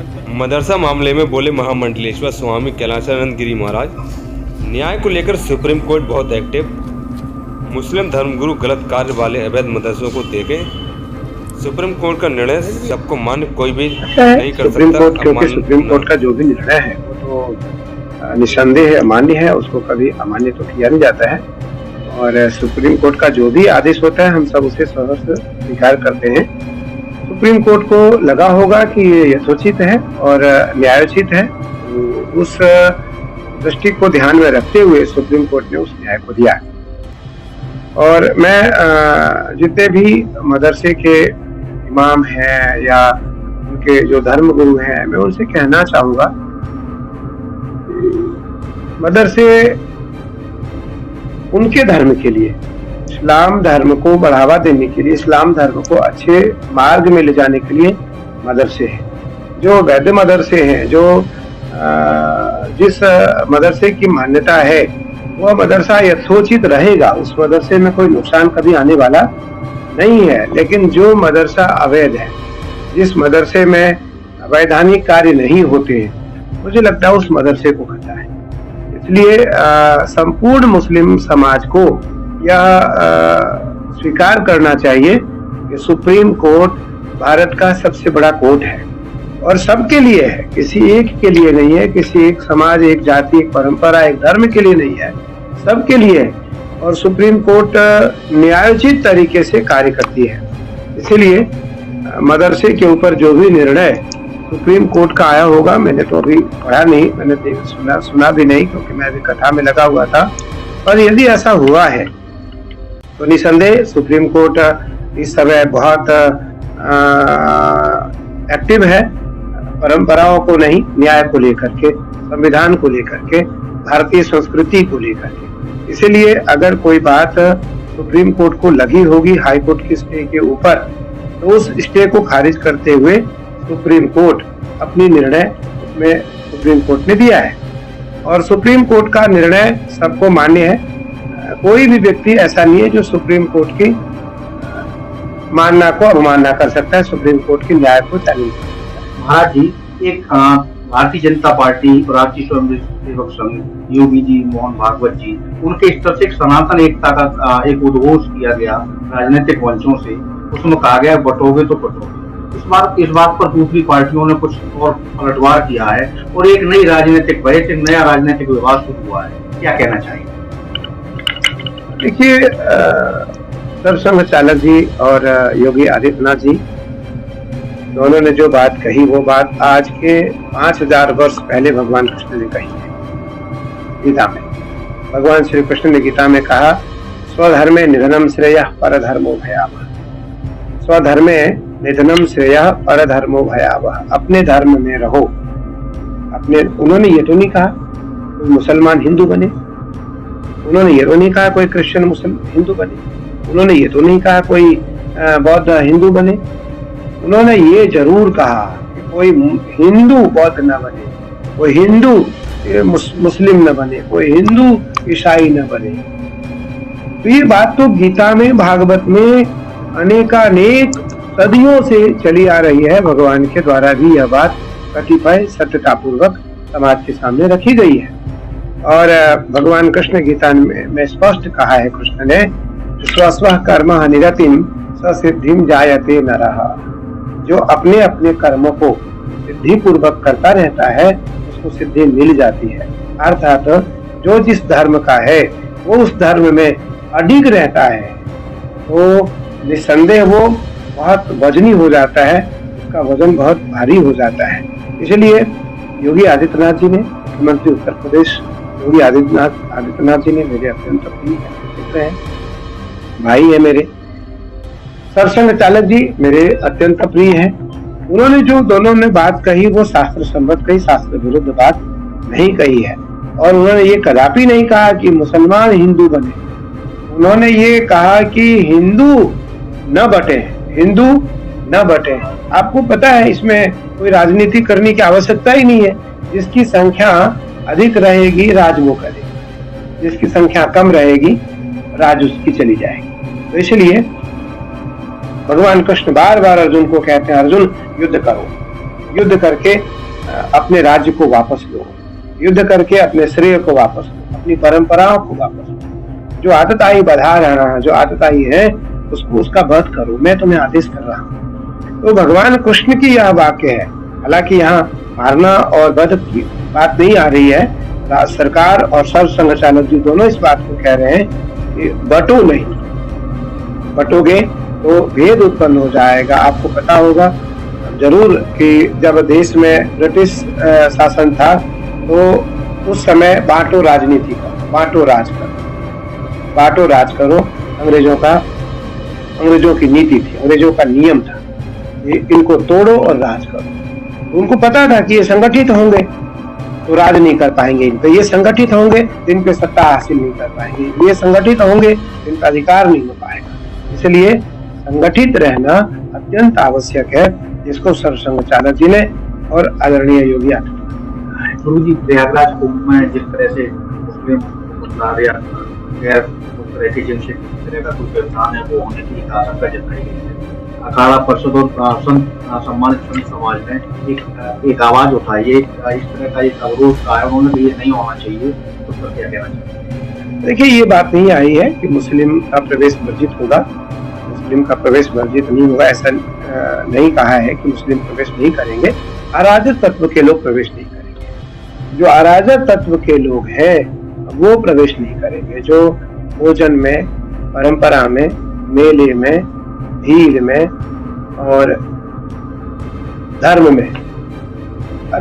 मदरसा मामले में बोले महामंडलेश्वर स्वामी कैलाशानंद गिरी महाराज, न्याय को लेकर सुप्रीम कोर्ट बहुत एक्टिव। मुस्लिम धर्मगुरु गलत कार्य वाले अवैध मदरसों को देखे। सुप्रीम कोर्ट का निर्णय सबको मान्य कोई भी नहीं कर सुप्रीम सकता। कोर्ट, क्योंकि सुप्रीम कोर्ट का जो भी निर्णय है वो तो निस्संदेह अमान्य है, उसको कभी अमान्य तो किया नहीं जाता है। और सुप्रीम कोर्ट का जो भी आदेश होता है हम सब उसे सहर्ष स्वीकार करते हैं। सुप्रीम कोर्ट को लगा होगा कि ये यथोचित है और न्यायोचित है, उस दृष्टि को ध्यान में रखते हुए सुप्रीम कोर्ट ने उस न्याय को दिया। और मैं जितने भी मदरसे के इमाम हैं या उनके जो धर्म गुरु हैं, मैं उनसे कहना चाहूंगा, मदरसे उनके धर्म के लिए, इस्लाम धर्म को बढ़ावा देने के लिए, इस्लाम धर्म को अच्छे मार्ग में ले जाने के लिए मदरसे हैं। जो वैध मदरसे हैं, जो जिस मदरसे की मान्यता है वह मदरसा यथोचित रहेगा, उस मदरसे में कोई नुकसान कभी आने वाला नहीं है। लेकिन जो मदरसा अवैध है, जिस मदरसे में वैधानिक कार्य नहीं होते हैं, मुझे लगता है उस मदरसे को खतरा है। इसलिए संपूर्ण मुस्लिम समाज को यह स्वीकार करना चाहिए कि सुप्रीम कोर्ट भारत का सबसे बड़ा कोर्ट है और सबके लिए है, किसी एक के लिए नहीं है, किसी एक समाज, एक जाति, एक परंपरा, एक धर्म के लिए नहीं है, सबके लिए है। और सुप्रीम कोर्ट न्यायोचित तरीके से कार्य करती है। इसीलिए मदरसे के ऊपर जो भी निर्णय सुप्रीम कोर्ट का आया होगा, मैंने तो अभी पढ़ा नहीं, मैंने सुना भी नहीं, क्योंकि मैं अभी कथा में लगा हुआ था। पर यदि ऐसा हुआ है तो निसंदेह सुप्रीम कोर्ट इस समय बहुत एक्टिव है, परंपराओं को नहीं, न्याय को लेकर के, संविधान को लेकर के, भारतीय संस्कृति को लेकर के। इसीलिए अगर कोई बात सुप्रीम कोर्ट को लगी होगी हाई कोर्ट की स्टे के ऊपर, तो उस स्टे को खारिज करते हुए सुप्रीम कोर्ट अपनी निर्णय उसमें सुप्रीम कोर्ट ने दिया है और सुप्रीम कोर्ट का निर्णय सबको मान्य है। कोई भी व्यक्ति ऐसा नहीं है जो सुप्रीम कोर्ट की मानना को अवमानना कर सकता है, सुप्रीम कोर्ट के न्याय को चैलेंज कर सकता है। महाराज जी, एक भारतीय जनता पार्टी और राष्ट्रीय स्वयंसेवक संघ योगी जी, मोहन भागवत जी, उनके स्तर से एक सनातन एकता का एक उद्घोष किया गया राजनीतिक मंचों से। उसमें कहा गया बटोगे तो पटोगे। इस बात पर दूसरी पार्टियों ने कुछ और पलटवार किया है और एक नई राजनीतिक बहस, एक नया राजनीतिक विवाद शुरू हुआ है। क्या कहना चाहिए? देखिए, सरसंघ चालक जी और योगी आदित्यनाथ जी दोनों ने जो बात कही, वो बात आज के 5000 वर्ष पहले भगवान कृष्ण ने कही है गीता में। भगवान श्री कृष्ण ने गीता में कहा, स्वधर्मे निधनम श्रेयः परधर्मो भयावह। स्वधर्मे निधनम श्रेयः परधर्मो भयावह। अपने धर्म में रहो। उन्होंने ये तो नहीं कहा कोई मुसलमान हिंदू बने, उन्होंने ये तो नहीं कहा कोई क्रिश्चियन मुस्लिम हिंदू बने, उन्होंने ये तो नहीं कहा कोई बौद्ध हिंदू बने। उन्होंने ये जरूर कहा कि कोई हिंदू बौद्ध न बने, कोई हिंदू मुस्लिम न बने, कोई हिंदू ईसाई न बने। तो ये बात तो गीता में, भागवत में अनेकानेक सदियों से चली आ रही है। भगवान के द्वारा भी यह बात कतिपय सत्यतापूर्वक समाज के सामने रखी गई है। और भगवान कृष्ण गीता में स्पष्ट कहा है, कृष्ण ने, स्वस्व कर्म निरतिम ससिद्धिम जायते नरः। जो अपने अपने कर्मों को सिद्धि पूर्वक करता रहता है उसको सिद्धि मिल जाती है। अर्थात जो जिस धर्म का है वो उस धर्म में अडिग रहता है, तो निस्संदेह वो बहुत वजनी हो जाता है, उसका वजन बहुत भारी हो जाता है। इसलिए योगी आदित्यनाथ जी ने, मुख्यमंत्री उत्तर प्रदेश योगी आदित्यनाथ जी ने, मेरे अत्यंत प्रिय मित्र हैं, भाई है मेरे। सरसंघ चालक जी मेरे अत्यंत प्रिय हैं। उन्होंने जो दोनों ने बात कही वो शास्त्र सम्मत कही, शास्त्र विरुद्ध बात नहीं कही है। और उन्होंने ये कदापि नहीं कहा कि मुसलमान हिंदू बने, उन्होंने ये कहा कि हिंदू न बटे, हिंदू न बटे। आपको पता है इसमें कोई राजनीति करने की आवश्यकता ही नहीं है। जिसकी संख्या अधिक रहेगी राज वो करेगी, जिसकी संख्या कम रहेगी राज उसकी चली जाएगी। तो इसलिए भगवान कृष्ण बार बार अर्जुन को कहते हैं, अर्जुन युद्ध करो, युद्ध करके अपने राज्य को वापस लो, युद्ध करके अपने श्रेय को वापस लो, अपनी परंपराओं को वापस लो। जो आतताई बढ़ा रहा है, जो आतताई है, उसका वध करो, मैं तुम्हें आदेश कर रहा हूँ। तो भगवान कृष्ण की यह वाक्य है। हालांकि यहाँ मारना और वध की बात नहीं आ रही है। सरकार और सरसंघ चालक जी दोनों इस बात को कह रहे हैं कि बटो नहीं, बटोगे तो भेद उत्पन्न हो जाएगा। आपको पता होगा जरूर कि जब देश में ब्रिटिश शासन था तो उस समय बांटो राजनीति करो, बांटो राज करो, बांटो राज करो अंग्रेजों की नीति थी, अंग्रेजों का नियम था। इनको तोड़ो और राज करो। उनको पता था कि ये संगठित होंगे तो राज नहीं कर पाएंगे, तो ये संगठित होंगे जिन पे सत्ता हासिल नहीं कर पाएंगे, ये संगठित होंगे जिनका अधिकार नहीं हो पाएगा। इसलिए संगठित रहना अत्यंत आवश्यक है, जिसको सरसंघ चालक जी ने और आदरणीय योगी आदित्यनाथ। गुरु जी, प्रयागराज कुंभ में जिस तरह से मुस्लिम गैर मुतलकी जिनसे किसी तरह का कोई व्यवधान है वो होने की आशंका जताई गई है। अखाड़ा परिषद और सम्मानित संत समाज ने एक आवाज उठाई है, इस तरह का एक अवरोध का है, उन्होंने ये नहीं होना चाहिए, उस पर क्या कहना चाहिए? देखिए, ये बात नहीं आई है कि मुस्लिम का प्रवेश वर्जित होगा, मुस्लिम का प्रवेश वर्जित नहीं होगा, ऐसा नहीं कहा है कि मुस्लिम प्रवेश नहीं करेंगे। अराजक तत्व के लोग प्रवेश नहीं करेंगे। जो अराजक तत्व के लोग हैं वो प्रवेश नहीं करेंगे। जो भोजन में, परंपरा में, मेले में, भीड़ में और धर्म में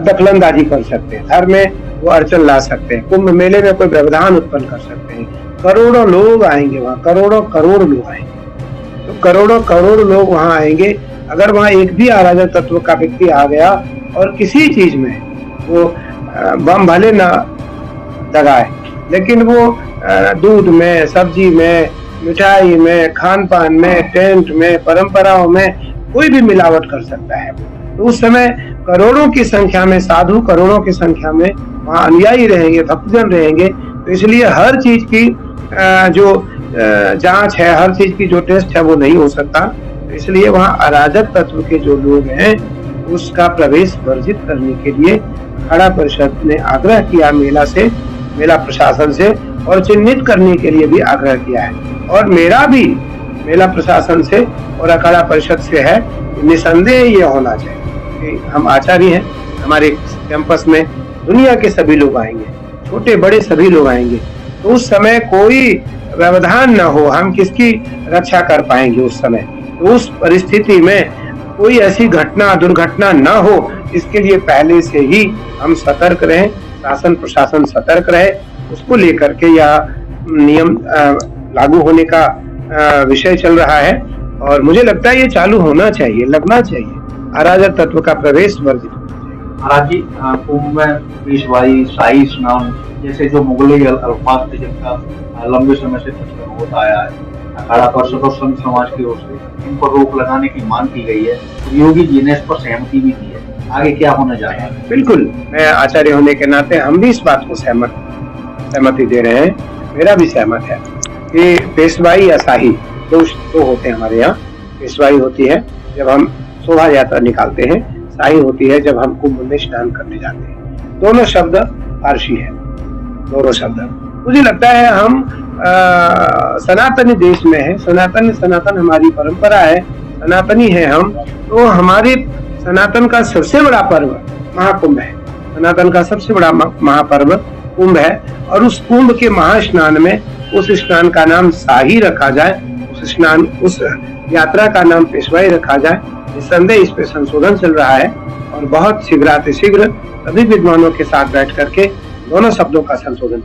दखलंदाजी कर सकते हैं, धर्म में वो अड़चन ला सकते हैं, कुंभ मेले में कोई व्यवधान उत्पन्न कर सकते हैं। करोड़ों लोग आएंगे वहाँ, करोड़ों करोड़ लोग आएंगे, तो करोड़ों करोड़ लोग वहाँ आएंगे। अगर वहाँ एक भी अराजक तत्व का व्यक्ति आ गया और किसी चीज में वो बम भले ना दगाए, लेकिन वो दूध में, सब्जी में, मिठाई में, खान पान में, टेंट में, परंपराओं में कोई भी मिलावट कर सकता है। तो उस समय करोड़ों की संख्या में साधु, करोड़ों की संख्या में वहाँ अनुयायी रहेंगे, भक्तजन रहेंगे। तो इसलिए हर चीज की जो जांच है, हर चीज की जो टेस्ट है वो नहीं हो सकता। तो इसलिए वहाँ अराजक तत्व के जो लोग हैं उसका प्रवेश वर्जित करने के लिए अखाड़ा परिषद ने आग्रह किया मेला प्रशासन से, और चिन्हित करने के लिए भी आग्रह किया है। और मेरा भी मेला प्रशासन से और अखाड़ा परिषद से है, निसंदेह ये होना चाहिए कि हम आचार्य हैं, हमारे कैंपस में दुनिया के सभी लोग आएंगे, छोटे बड़े सभी लोग आएंगे, तो उस समय कोई व्यवधान न हो, हम किसकी रक्षा कर पाएंगे उस समय। तो उस परिस्थिति में कोई ऐसी घटना, दुर्घटना न हो, इसके लिए पहले से ही हम सतर्क रहें, शासन प्रशासन सतर्क रहे। उसको लेकर के यह नियम लागू होने का विषय चल रहा है, और मुझे लगता है ये चालू होना चाहिए, लगना चाहिए। अराजक तत्व का प्रवेश वर्जित होना चाहिए। महाराज जी, कुंभ में पेशवाई, शाही स्नान जैसे जो मुगलई अल्फाज थे जिनका लंबे समय से प्रचलन होता आया है, अखाड़ा परिषद और संत समाज की ओर से इन पर रोक लगाने की मांग की गई है। योगी जी ने इस पर सहमति भी दी है। आगे क्या होने जा रहा है? बिल्कुल, मैं आचार्य होने के नाते हम भी इस बात को सहमति दे रहे हैं। मेरा भी सहमत है कि पेशवाई या शाही दो होते हैं हमारे यहाँ। पेशवाई होती है जब हम शोभा यात्रा निकालते हैं, शाही होती है जब हम कुंभ में स्नान करने जाते हैं। दोनों शब्द फारसी है, दोनों शब्द। मुझे लगता है हम सनातनी देश में है, सनातन हमारी परंपरा है, सनातनी है हम, तो हमारे सनातन का सबसे बड़ा पर्व महाकुंभ है। सनातन का सबसे बड़ा महापर्व कुंभ है, और उस कुंभ के महास्नान में उस स्नान का नाम शाही रखा जाए, उस यात्रा का नाम पेशवाई रखा जाए। निस्संदेह इस पे संशोधन चल रहा है, और बहुत शीघ्रातिशीघ्र सभी विद्वानों के साथ बैठ करके दोनों शब्दों का संशोधन